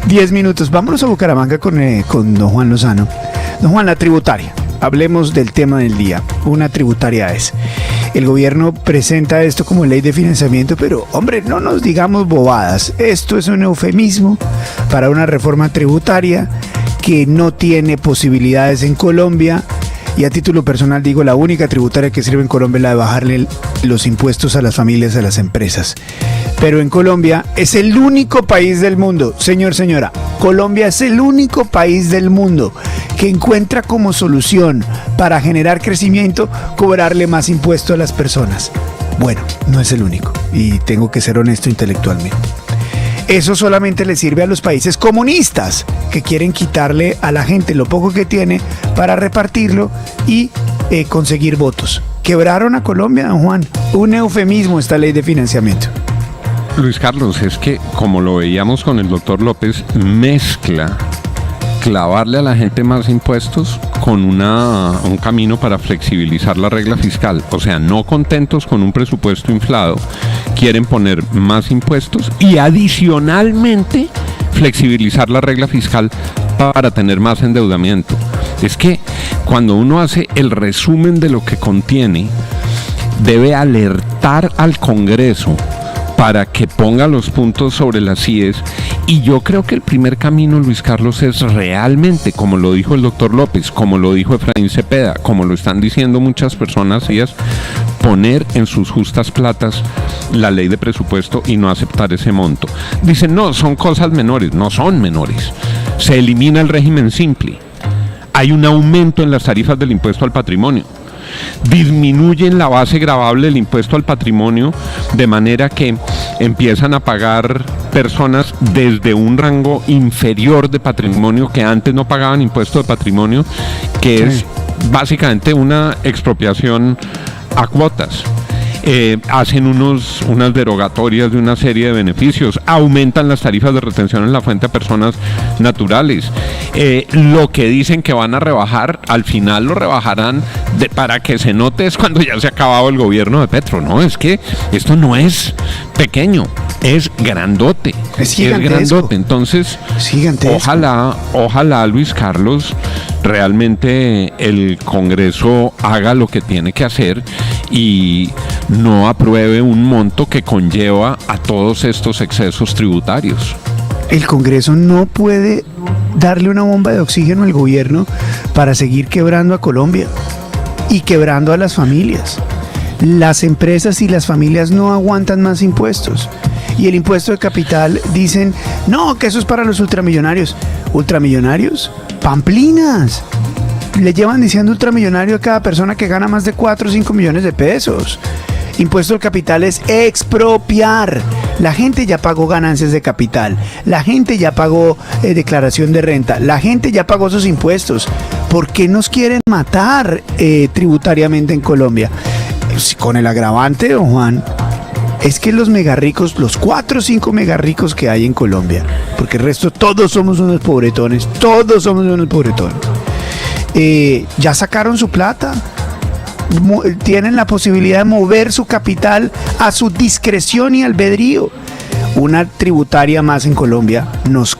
10 minutos. Vámonos a Bucaramanga con don Juan Lozano. Don Juan, la tributaria. Hablemos del tema del día. Una tributaria es. El gobierno presenta esto como ley de financiamiento, pero, hombre, no nos digamos bobadas. Esto es un eufemismo para una reforma tributaria que no tiene posibilidades en Colombia. Y a título personal digo, la única tributaria que sirve en Colombia es la de bajarle los impuestos a las familias, a las empresas. Pero en Colombia es el único país del mundo, señora, Colombia es el único país del mundo que encuentra como solución para generar crecimiento cobrarle más impuestos a las personas. Bueno, no es el único y tengo que ser honesto intelectualmente. Eso solamente le sirve a los países comunistas que quieren quitarle a la gente lo poco que tiene para repartirlo y conseguir votos. Quebraron a Colombia, don Juan. Un eufemismo esta ley de financiamiento. Luis Carlos, es que como lo veíamos con el doctor López, mezcla clavarle a la gente más impuestos con un camino para flexibilizar la regla fiscal. O sea, no contentos con un presupuesto inflado, quieren poner más impuestos y adicionalmente flexibilizar la regla fiscal para tener más endeudamiento. Es que cuando uno hace el resumen de lo que contiene, debe alertar al Congreso para que ponga los puntos sobre las IES. Y yo creo que el primer camino, Luis Carlos, es realmente, como lo dijo el doctor López, como lo dijo Efraín Cepeda, como lo están diciendo muchas personas, y es poner en sus justas platas la ley de presupuesto y no aceptar ese monto. Dicen, no, son cosas menores. No son menores. Se elimina el régimen simple. Hay un aumento en las tarifas del impuesto al patrimonio. Disminuyen la base gravable del impuesto al patrimonio, de manera que empiezan a pagar personas desde un rango inferior de patrimonio que antes no pagaban impuesto de patrimonio, que es básicamente una expropiación a cuotas. Hacen unas derogatorias de una serie de beneficios, aumentan las tarifas de retención en la fuente a personas naturales. Lo que dicen que van a rebajar, al final lo rebajarán para que se note es cuando ya se ha acabado el gobierno de Petro. No, es que esto no es pequeño, es grandote. Es grandote. Entonces, ojalá, Luis Carlos, realmente el Congreso haga lo que tiene que hacer y no apruebe un monto que conlleva a todos estos excesos tributarios. El Congreso no puede darle una bomba de oxígeno al gobierno para seguir quebrando a Colombia y quebrando a las familias. Las empresas y las familias no aguantan más impuestos. Y el impuesto de capital dicen, no, que eso es para los ultramillonarios. ¿Ultramillonarios? ¡Pamplinas! Le llevan diciendo ultramillonario a cada persona que gana más de 4 o 5 millones de pesos. Impuesto al capital es expropiar. La gente ya pagó ganancias de capital. La gente ya pagó declaración de renta. La gente ya pagó sus impuestos. ¿Por qué nos quieren matar tributariamente en Colombia? Con el agravante, don Juan, es que los megarricos, los 4 o 5 megarricos que hay en Colombia, porque el resto todos somos unos pobretones, ya sacaron su plata, tienen la posibilidad de mover su capital a su discreción y albedrío. Una tributaria más en Colombia nos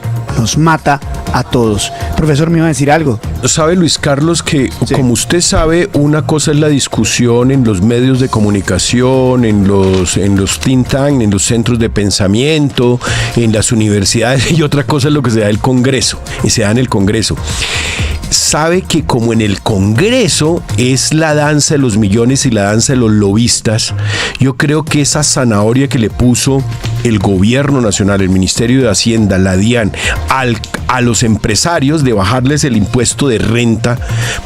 mata a todos. Profesor, ¿me iba a decir algo? Sabe, Luis Carlos, que sí, como usted sabe, una cosa es la discusión en los medios de comunicación, en los think tank, en los centros de pensamiento, en las universidades, y otra cosa es lo que se da en el Congreso, y se da en el Congreso. Sabe que como en el Congreso es la danza de los millones y la danza de los lobistas, yo creo que esa zanahoria que le puso el gobierno nacional, el Ministerio de Hacienda, la DIAN, a los empresarios de bajarles el impuesto de renta,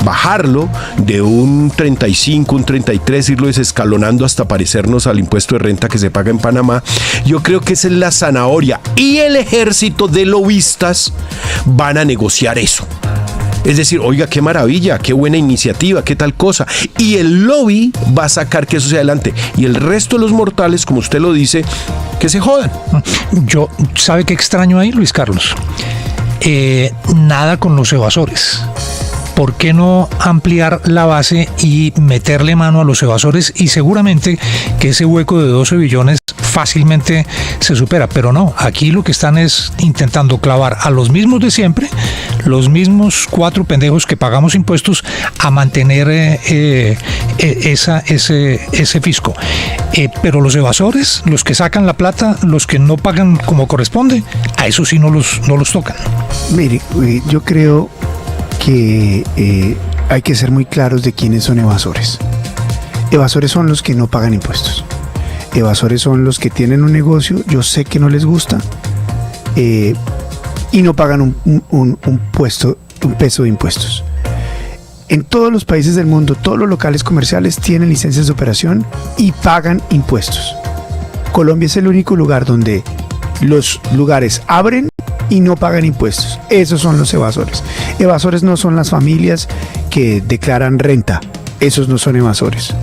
bajarlo de un 35, un 33, irlo desescalonando hasta parecernos al impuesto de renta que se paga en Panamá. Yo creo que esa es la zanahoria, y el ejército de lobistas van a negociar eso. Es decir, oiga, qué maravilla, qué buena iniciativa, qué tal cosa. Y el lobby va a sacar que eso sea adelante. Y el resto de los mortales, como usted lo dice, que se jodan. ¿Sabe qué extraño ahí, Luis Carlos? Nada con los evasores. ¿Por qué no ampliar la base y meterle mano a los evasores? Y seguramente que ese hueco de 12 billones fácilmente se supera, pero no, aquí lo que están es intentando clavar a los mismos de siempre, los mismos 4 pendejos que pagamos impuestos, a mantener ese fisco. Pero los evasores, los que sacan la plata, los que no pagan como corresponde, a eso sí no los tocan. Mire, yo creo que hay que ser muy claros de quiénes son evasores. Evasores son los que no pagan impuestos. Evasores son los que tienen un negocio, yo sé que no les gusta, y no pagan un peso de impuestos. En todos los países del mundo, todos los locales comerciales tienen licencias de operación y pagan impuestos. Colombia es el único lugar donde los lugares abren y no pagan impuestos. Esos son los evasores. Evasores no son las familias que declaran renta. Esos no son evasores.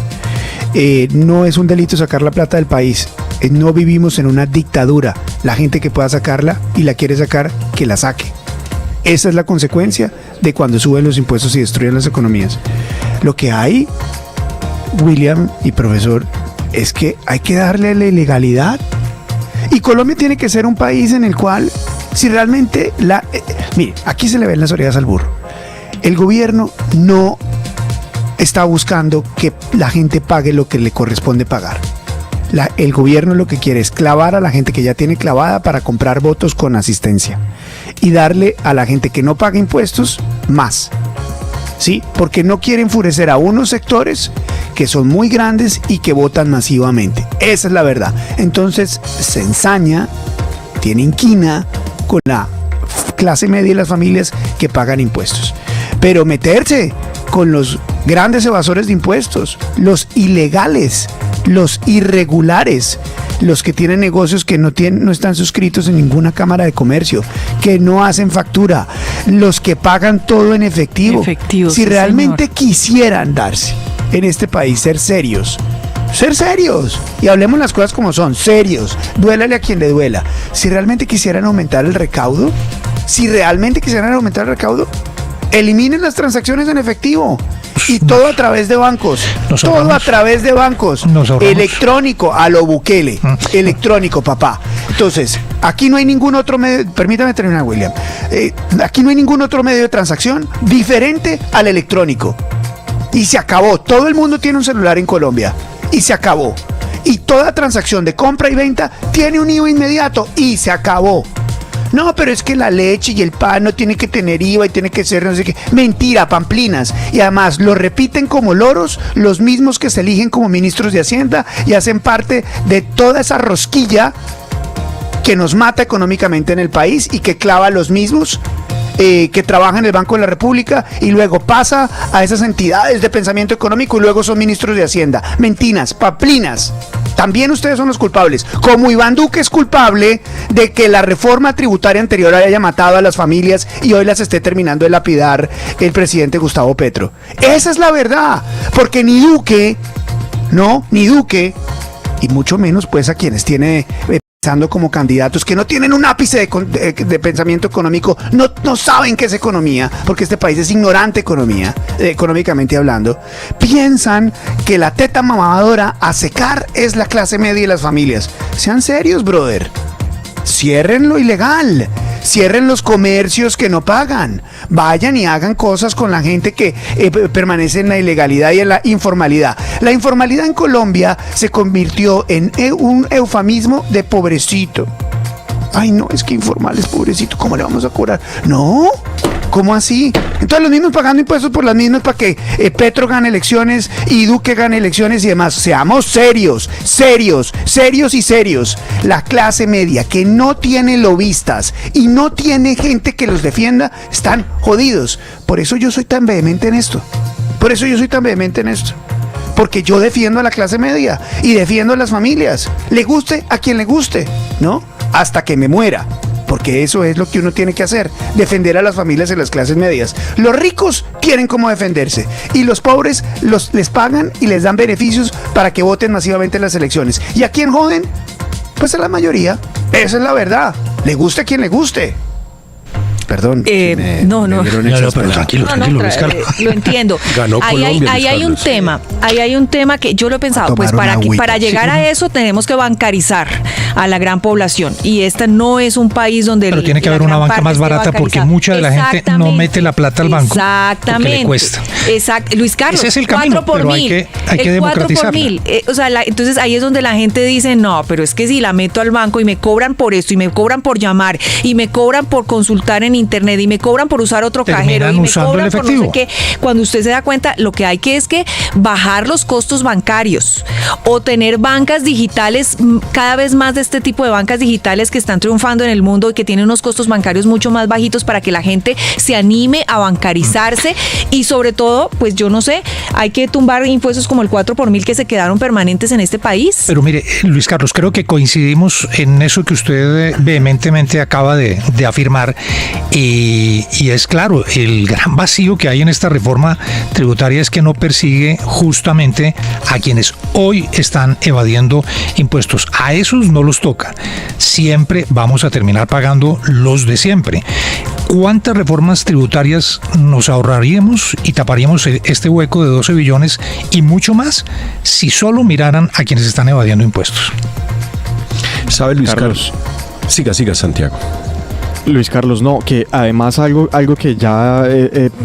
No es un delito sacar la plata del país. No vivimos en una dictadura. La gente que pueda sacarla y la quiere sacar, que la saque. Esa es la consecuencia de cuando suben los impuestos y destruyen las economías. Lo que hay, William y profesor, es que hay que darle la ilegalidad. Y Colombia tiene que ser un país en el cual, si realmente mire, aquí se le ven las orejas al burro. El gobierno no está buscando que la gente pague lo que le corresponde pagar. El gobierno lo que quiere es clavar a la gente que ya tiene clavada para comprar votos con asistencia y darle a la gente que no paga impuestos más, ¿sí? Porque no quiere enfurecer a unos sectores que son muy grandes y que votan masivamente. Esa es la verdad. Entonces se ensaña, tiene inquina con la clase media y las familias que pagan impuestos. Pero meterse con los grandes evasores de impuestos, los ilegales, los irregulares, los que tienen negocios que no están suscritos en ninguna cámara de comercio, que no hacen factura, los que pagan todo en efectivo. Si sí, realmente señor. Quisieran darse en este país, ser serios, y hablemos las cosas como son, serios, duélale a quien le duela. Si realmente quisieran aumentar el recaudo, eliminen las transacciones en efectivo. Y todo a través de bancos. Electrónico, a lo Bukele. Electrónico, papá. Entonces, aquí no hay ningún otro medio. Permítame terminar, William. Aquí no hay ningún otro medio de transacción diferente al electrónico. Y se acabó. Todo el mundo tiene un celular en Colombia. Y se acabó. Y toda transacción de compra y venta tiene un IVA inmediato. Y se acabó. No, pero es que la leche y el pan no tiene que tener IVA y tiene que ser no sé qué. Mentira, pamplinas. Y además lo repiten como loros los mismos que se eligen como ministros de Hacienda y hacen parte de toda esa rosquilla que nos mata económicamente en el país y que clava a los mismos que trabajan en el Banco de la República y luego pasa a esas entidades de pensamiento económico y luego son ministros de Hacienda. Mentiras, pamplinas. También ustedes son los culpables, como Iván Duque es culpable de que la reforma tributaria anterior haya matado a las familias y hoy las esté terminando de lapidar el presidente Gustavo Petro. Esa es la verdad, porque ni Duque, y mucho menos pues a quienes tiene pensando como candidatos que no tienen un ápice de pensamiento económico, no saben qué es economía, porque este país es ignorante económicamente hablando, piensan que la teta mamadora a secar es la clase media y las familias. Sean serios, brother. Cierren lo ilegal. Cierren los comercios que no pagan. Vayan y hagan cosas con la gente que permanece en la ilegalidad y en la informalidad. La informalidad en Colombia se convirtió en un eufemismo de pobrecito. Ay, no, es que informal es pobrecito. ¿Cómo le vamos a cobrar? No, ¿cómo así? Entonces los mismos pagando impuestos por las mismas para que Petro gane elecciones y Duque gane elecciones y demás. Seamos serios. La clase media que no tiene lobistas y no tiene gente que los defienda, están jodidos. Por eso yo soy tan vehemente en esto. Porque yo defiendo a la clase media y defiendo a las familias. Le guste a quien le guste, ¿no? Hasta que me muera. Porque eso es lo que uno tiene que hacer, defender a las familias y las clases medias. Los ricos tienen cómo defenderse y los pobres les pagan y les dan beneficios para que voten masivamente en las elecciones. ¿Y a quién joden? Pues a la mayoría. Esa es la verdad. Le guste a quien le guste. perdón. No, pero tranquilo, Luis Carlos. Lo entiendo. Ganó Colombia, ahí hay un tema. Ahí hay un tema que yo lo he pensado. Pues para llegar a eso tenemos que bancarizar a la gran población. Y esta no es un país donde... Pero tiene que haber una banca más barata porque mucha de la gente no mete la plata al banco. Exactamente. Porque le cuesta. Exacto. Luis Carlos, ese es el camino, 4 por pero 1000. hay que democratizarla. 4 por 1000. O sea, entonces ahí es donde la gente dice, no, pero es que si la meto al banco y me cobran por esto, y me cobran por llamar, y me cobran por consultar en internet, y me cobran por usar otro cajero, y me cobran por no sé qué, cuando usted se da cuenta, lo que hay que es que bajar los costos bancarios o tener bancas digitales, cada vez más de este tipo de bancas digitales que están triunfando en el mundo y que tienen unos costos bancarios mucho más bajitos para que la gente se anime a bancarizarse y sobre todo, pues yo no sé, hay que tumbar impuestos como el 4 por 1000 que se quedaron permanentes en este país. Pero mire, Luis Carlos, creo que coincidimos en eso que usted vehementemente acaba de afirmar y es claro, el gran vacío que hay en esta reforma tributaria es que no persigue justamente a quienes hoy están evadiendo impuestos. A esos no los toca. Siempre vamos a terminar pagando los de siempre. ¿Cuántas reformas tributarias nos ahorraríamos y taparíamos este hueco de 12 billones y mucho más si solo miraran a quienes están evadiendo impuestos? ¿Sabe, Luis Carlos? Siga, Santiago. Luis Carlos, no, que además algo que ya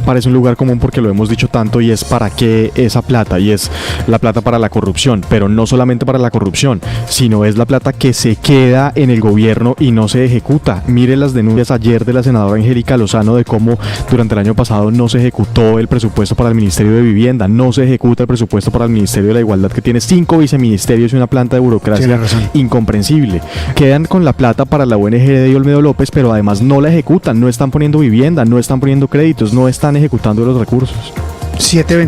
parece un lugar común porque lo hemos dicho tanto y es para qué esa plata, y es la plata para la corrupción, pero no solamente para la corrupción, sino es la plata que se queda en el gobierno y no se ejecuta. Mire las denuncias ayer de la senadora Angélica Lozano de cómo durante el año pasado no se ejecutó el presupuesto para el Ministerio de Vivienda, no se ejecuta el presupuesto para el Ministerio de la Igualdad, que tiene 5 viceministerios y una planta de burocracia incomprensible. Quedan con la plata para la ONG de Olmedo López, pero además no la ejecutan, no están poniendo vivienda, no están poniendo créditos, no están ejecutando los recursos. 7:20